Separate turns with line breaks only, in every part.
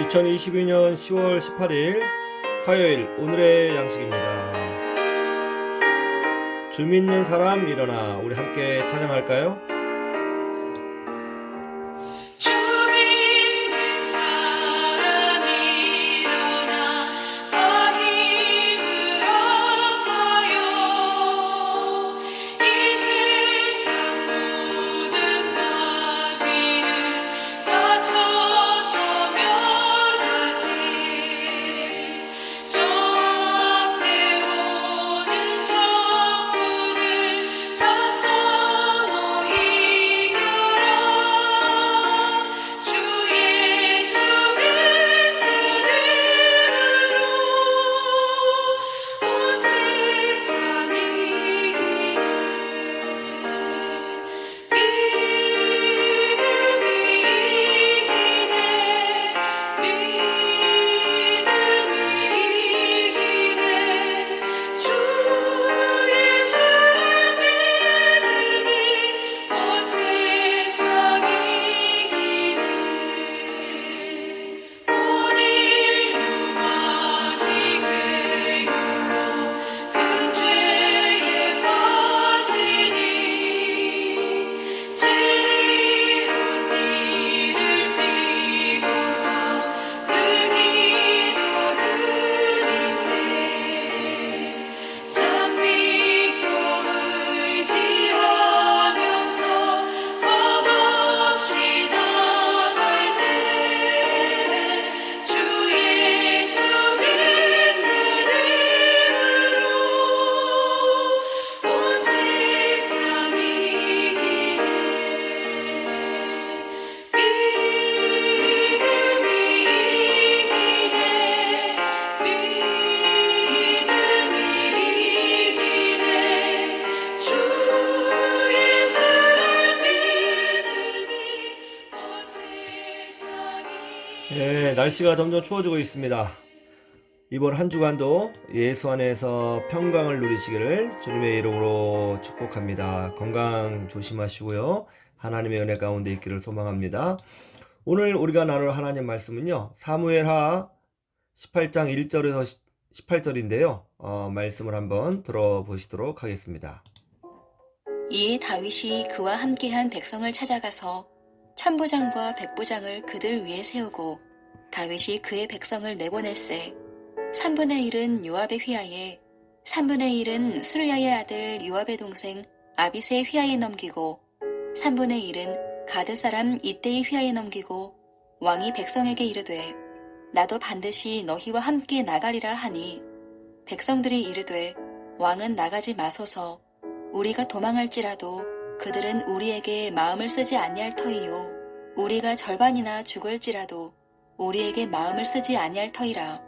2022년 10월 18일 화요일 오늘의 양식입니다. 주 믿는 사람 일어나 우리 함께 찬양할까요?
주 믿는 사람 일어나 다 힘을 얻어요. 이 세상 모든 마귀를 다 쳐서 멸하세. 저 앞에 오는 적군을 다 싸워 이겨라. 주 예수 믿는 이름으로 온 세상 이기네. 믿음이 이기네. 주 예수를 믿으니 온 세상 이기네. 온 인류 만이 괴율로 큰 죄에 빠지니 진리로 띠를 띠고서 늘 기도드리세. 참 믿고 의지하면서 겁없이 나갈 때 주 예수 믿는 이름으로 온 세상 이기네. 믿음이 이기네. 믿음이 이기네. 주 예수를 믿으니 온 세상 이기네.
날씨가 점점 추워지고 있습니다. 이번 한 주간도 예수 안에서 평강을 누리시기를 주님의 이름으로 축복합니다. 건강 조심하시고요. 하나님의 은혜 가운데 있기를 소망합니다. 오늘 우리가 나눌 하나님 말씀은요. 사무엘하 18장 1절에서 18절인데요. 말씀을 한번 들어보시도록 하겠습니다.
이에 다윗이 그와 함께한 백성을 찾아가서 천부장과 백부장을 그들 위에 세우고 다윗이 그의 백성을 내보낼세. 3분의 1은 요압의 휘하에 3분의 1은 스루야의 아들 요압의 동생 아비새의 휘하에 넘기고 3분의 1은 가드 사람 이때의 휘하에 넘기고 왕이 백성에게 이르되 나도 반드시 너희와 함께 나가리라 하니 백성들이 이르되 왕은 나가지 마소서. 우리가 도망할지라도 그들은 우리에게 마음을 쓰지 아니할 터이요 우리가 절반이나 죽을지라도 우리에게 마음을 쓰지 아니할 터이라.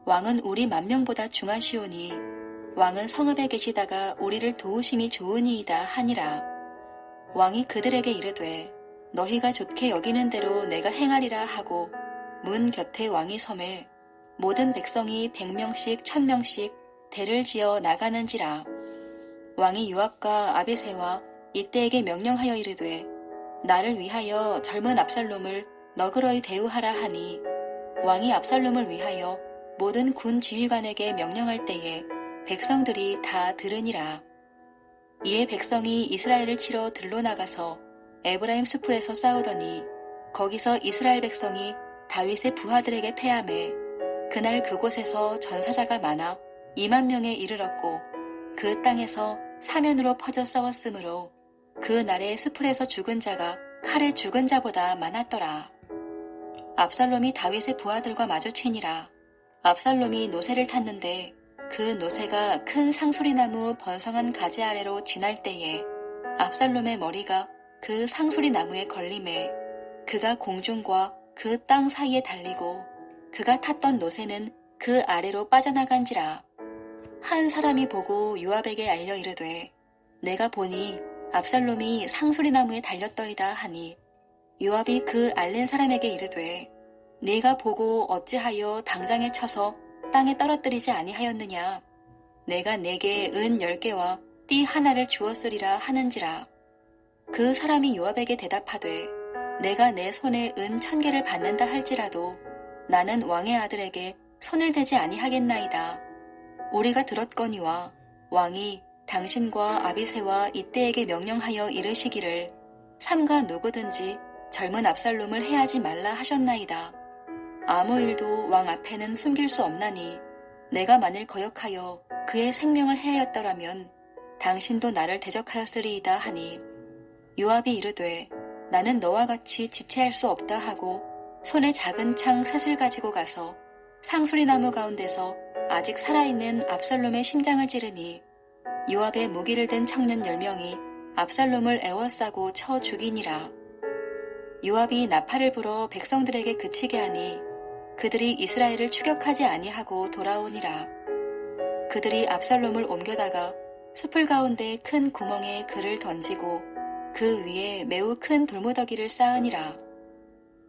왕은 우리 만명보다 중하시오니 왕은 성읍에 계시다가 우리를 도우심이 좋으니이다 하니라. 왕이 그들에게 이르되 너희가 좋게 여기는 대로 내가 행하리라 하고 문 곁에 왕이 섬에 모든 백성이 100명씩 1000명씩 대를 지어 나가는지라. 왕이 요압과 아비새와 이때에게 명령하여 이르되 나를 위하여 젊은 압살롬을 너그러이 대우하라 하니 왕이 압살롬을 위하여 모든 군 지휘관에게 명령할 때에 백성들이 다 들으니라. 이에 백성이 이스라엘을 치러 들로 나가서 에브라임 수풀에서 싸우더니 거기서 이스라엘 백성이 다윗의 부하들에게 패하매 그날 그곳에서 전사자가 많아 2만 명에 이르렀고 그 땅에서 사면으로 퍼져 싸웠으므로 그 날에 수풀에서 죽은 자가 칼에 죽은 자보다 많았더라. 압살롬이 다윗의 부하들과 마주치니라. 압살롬이 노새를 탔는데 그 노새가 큰 상수리나무 번성한 가지 아래로 지날 때에 압살롬의 머리가 그 상수리나무에 걸림에 그가 공중과 그 땅 사이에 달리고 그가 탔던 노새는 그 아래로 빠져나간지라. 한 사람이 보고 요압에게 알려 이르되 내가 보니 압살롬이 상수리나무에 달렸더이다 하니 요압이 그 알린 사람에게 이르되 네가 보고 어찌하여 당장에 쳐서 땅에 떨어뜨리지 아니하였느냐. 내가 내게 은 10개와 띠 하나를 주었으리라 하는지라. 그 사람이 요압에게 대답하되 내가 내 손에 은 1000개를 받는다 할지라도 나는 왕의 아들에게 손을 대지 아니하겠나이다. 우리가 들었거니와 왕이 당신과 아비새와 이때에게 명령하여 이르시기를 삼가 누구든지 젊은 압살롬을 해하지 말라 하셨나이다. 아무 일도 왕 앞에는 숨길 수 없나니 내가 만일 거역하여 그의 생명을 해하였더라면 당신도 나를 대적하였으리이다 하니 요압이 이르되 나는 너와 같이 지체할 수 없다 하고 손에 작은 창 셋을 가지고 가서 상수리나무 가운데서 아직 살아있는 압살롬의 심장을 찌르니 요압의 무기를 든 청년 10명이 압살롬을 애워싸고 쳐 죽이니라. 요압이 나팔을 불어 백성들에게 그치게 하니 그들이 이스라엘을 추격하지 아니하고 돌아오니라. 그들이 압살롬을 옮겨다가 숲을 가운데 큰 구멍에 그를 던지고 그 위에 매우 큰 돌무더기를 쌓으니라.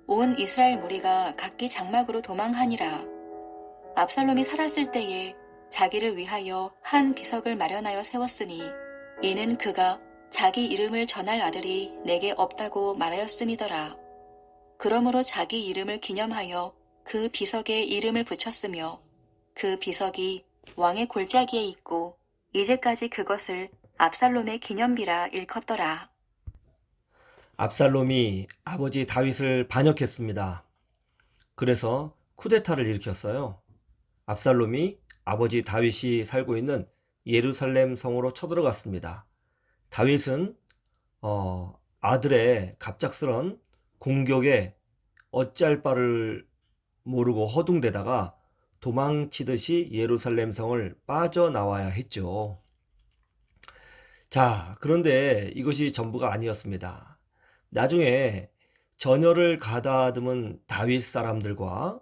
온 이스라엘 무리가 각기 장막으로 도망하니라. 압살롬이 살았을 때에 자기를 위하여 한 비석을 마련하여 세웠으니 이는 그가 자기 이름을 전할 아들이 내게 없다고 말하였음이더라. 그러므로 자기 이름을 기념하여 그 비석에 이름을 붙였으며 그 비석이 왕의 골짜기에 있고 이제까지 그것을 압살롬의 기념비라 일컫더라.
압살롬이 아버지 다윗을 반역했습니다. 그래서 쿠데타를 일으켰어요. 압살롬이 아버지 다윗이 살고 있는 예루살렘 성으로 쳐들어갔습니다. 다윗은 아들의 갑작스런 공격에 어찌할 바를 모르고 허둥대다가 도망치듯이 예루살렘 성을 빠져나와야 했죠. 자, 그런데 이것이 전부가 아니었습니다. 나중에 전열을 가다듬은 다윗 사람들과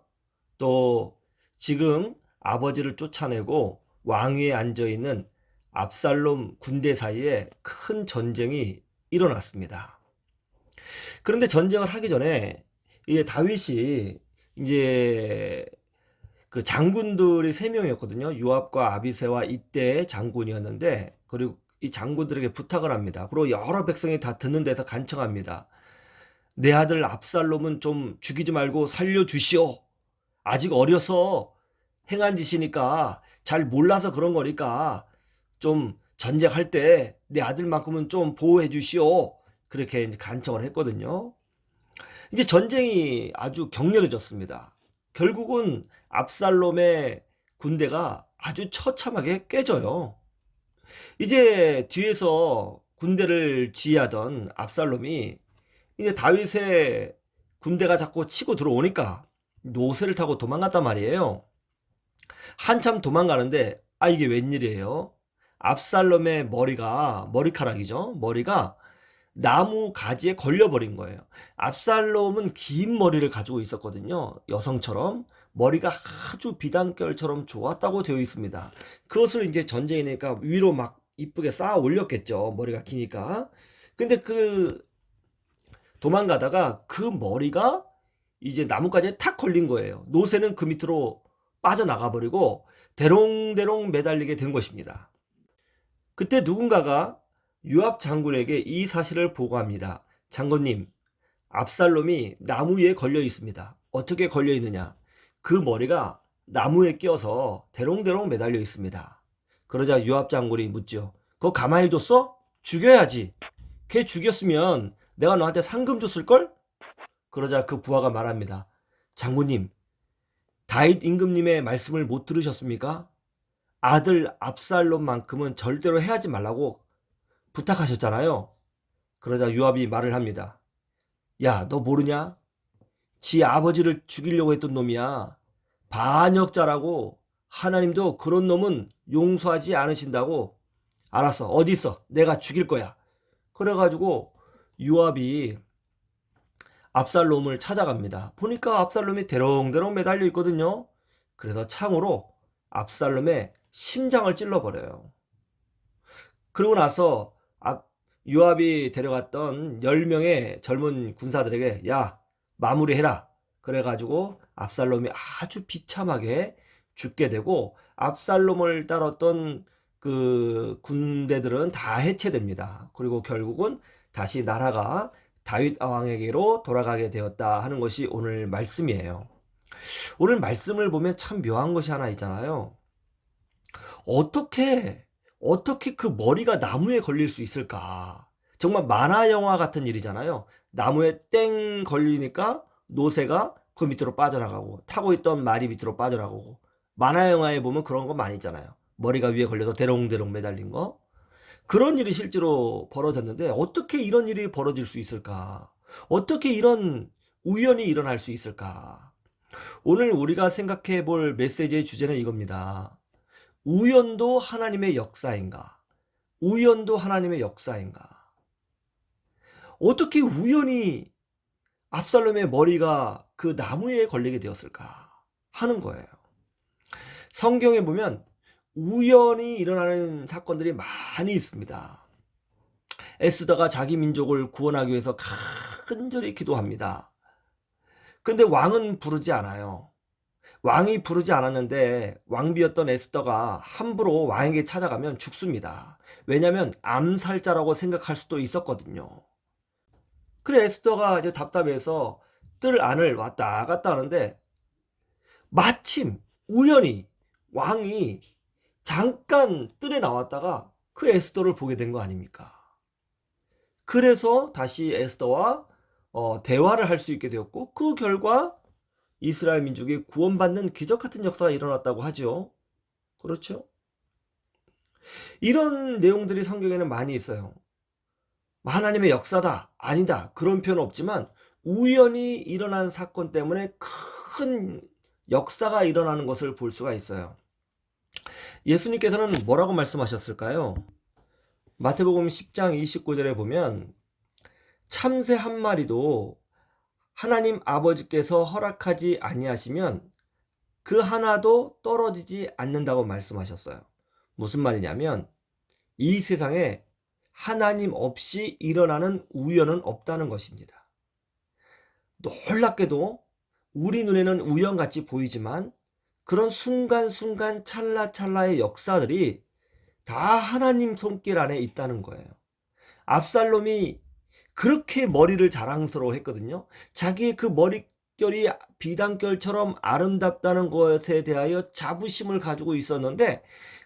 또 지금 아버지를 쫓아내고 왕위에 앉아있는 압살롬 군대 사이에 큰 전쟁이 일어났습니다. 그런데 전쟁을 하기 전에 이제 다윗이 이제 그 장군들이 3명이었거든요. 요압과 아비새와 이때의 장군이었는데, 그리고 이 장군들에게 부탁을 합니다. 그리고 여러 백성이 다 듣는 데서 간청합니다. 내 아들 압살롬은 좀 죽이지 말고 살려주시오. 아직 어려서 행한 짓이니까 잘 몰라서 그런 거니까 좀 전쟁할 때 내 아들만큼은 좀 보호해 주시오. 그렇게 이제 간청을 했거든요. 이제 전쟁이 아주 격렬해졌습니다. 결국은 압살롬의 군대가 아주 처참하게 깨져요. 이제 뒤에서 군대를 지휘하던 압살롬이 이제 다윗의 군대가 자꾸 치고 들어오니까 노새를 타고 도망갔단 말이에요. 한참 도망가는데 이게 웬일이에요? 압살롬의 머리카락이죠. 머리가 나무 가지에 걸려버린 거예요. 압살롬은 긴 머리를 가지고 있었거든요. 여성처럼 머리가 아주 비단결처럼 좋았다고 되어 있습니다. 그것을 이제 전쟁이니까 위로 막 이쁘게 쌓아 올렸겠죠. 머리가 기니까. 근데 그 도망가다가 그 머리가 이제 나뭇가지에 탁 걸린 거예요. 노새는 그 밑으로 빠져나가 버리고 대롱대롱 매달리게 된 것입니다. 그때 누군가가 요압 장군에게 이 사실을 보고합니다. 장군님, 압살롬이 나무 위에 걸려 있습니다. 어떻게 걸려 있느냐? 그 머리가 나무에 끼어서 대롱대롱 매달려 있습니다. 그러자 요압 장군이 묻죠. 그거 가만히 뒀어? 죽여야지. 걔 죽였으면 내가 너한테 상금 줬을걸? 그러자 그 부하가 말합니다. 장군님, 다윗 임금님의 말씀을 못 들으셨습니까? 아들 압살롬만큼은 절대로 해하지 말라고 부탁하셨잖아요. 그러자 요압이 말을 합니다. 야, 너 모르냐? 지 아버지를 죽이려고 했던 놈이야. 반역자라고. 하나님도 그런 놈은 용서하지 않으신다고. 알았어, 어디 있어? 내가 죽일 거야. 그래가지고 요압이 압살롬을 찾아갑니다. 보니까 압살롬이 대롱대롱 매달려 있거든요. 그래서 창으로 압살롬의 심장을 찔러버려요. 그러고 나서 요압이 데려갔던 10명의 젊은 군사들에게 야, 마무리해라. 그래가지고 압살롬이 아주 비참하게 죽게 되고 압살롬을 따랐던 그 군대들은 다 해체됩니다. 그리고 결국은 다시 나라가 다윗 왕에게로 돌아가게 되었다 하는 것이 오늘 말씀이에요. 오늘 말씀을 보면 참 묘한 것이 하나 있잖아요. 어떻게 그 머리가 나무에 걸릴 수 있을까? 정말 만화 영화 같은 일이잖아요. 나무에 땡 걸리니까 노새가 그 밑으로 빠져나가고 타고 있던 말이 밑으로 빠져나가고 만화 영화에 보면 그런 거 많이 있잖아요. 머리가 위에 걸려서 대롱대롱 매달린 거. 그런 일이 실제로 벌어졌는데 어떻게 이런 일이 벌어질 수 있을까? 어떻게 이런 우연이 일어날 수 있을까? 오늘 우리가 생각해 볼 메시지의 주제는 이겁니다. 우연도 하나님의 역사인가? 우연도 하나님의 역사인가? 어떻게 우연히 압살롬의 머리가 그 나무에 걸리게 되었을까 하는 거예요. 성경에 보면 우연히 일어나는 사건들이 많이 있습니다. 에스더가 자기 민족을 구원하기 위해서 간절히 기도합니다. 근데 왕은 부르지 않아요. 왕이 부르지 않았는데 왕비였던 에스더가 함부로 왕에게 찾아가면 죽습니다. 왜냐하면 암살자라고 생각할 수도 있었거든요. 그래 에스더가 이제 답답해서 뜰 안을 왔다 갔다 하는데 마침 우연히 왕이 잠깐 뜰에 나왔다가 그 에스더를 보게 된 거 아닙니까? 그래서 다시 에스더와 대화를 할 수 있게 되었고 그 결과 이스라엘 민족이 구원받는 기적 같은 역사가 일어났다고 하죠. 그렇죠? 이런 내용들이 성경에는 많이 있어요. 하나님의 역사다, 아니다 그런 표현은 없지만 우연히 일어난 사건 때문에 큰 역사가 일어나는 것을 볼 수가 있어요. 예수님께서는 뭐라고 말씀하셨을까요? 마태복음 10장 29절에 보면 참새 한 마리도 하나님 아버지께서 허락하지 아니하시면 그 하나도 떨어지지 않는다고 말씀하셨어요. 무슨 말이냐면 이 세상에 하나님 없이 일어나는 우연은 없다는 것입니다. 놀랍게도 우리 눈에는 우연같이 보이지만 그런 순간순간 찰나찰나의 역사들이 다 하나님 손길 안에 있다는 거예요. 압살롬이 그렇게 머리를 자랑스러워했거든요. 자기의 그 머릿결이 비단결처럼 아름답다는 것에 대하여 자부심을 가지고 있었는데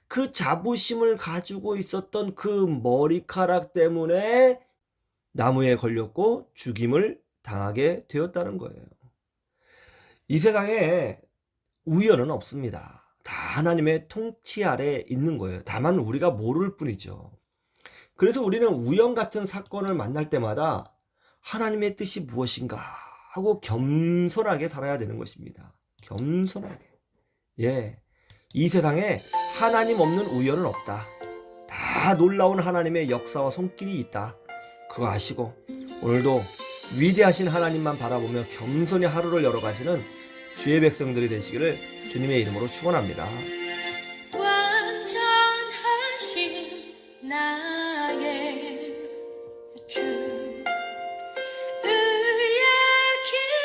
그 자부심을 가지고 있었던 그 머리카락 때문에 나무에 걸렸고 죽임을 당하게 되었다는 거예요. 이 세상에 우연은 없습니다. 다 하나님의 통치 아래 있는 거예요. 다만 우리가 모를 뿐이죠. 그래서 우리는 우연 같은 사건을 만날 때마다 하나님의 뜻이 무엇인가 하고 겸손하게 살아야 되는 것입니다. 겸손하게. 예. 이 세상에 하나님 없는 우연은 없다. 다 놀라운 하나님의 역사와 손길이 있다. 그거 아시고 오늘도 위대하신 하나님만 바라보며 겸손히 하루를 열어가시는 주의 백성들이 되시기를 주님의 이름으로 축원합니다.
완전하신 나의 주 의의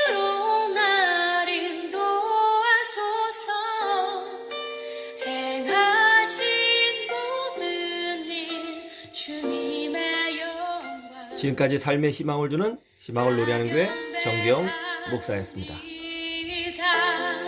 길로 날 인도하소서 행하신 모든 일 주님의 영광
지금까지 삶의 희망을 주는 희망을 노래하는 교회 정기영 목사였습니다.
나갑니다.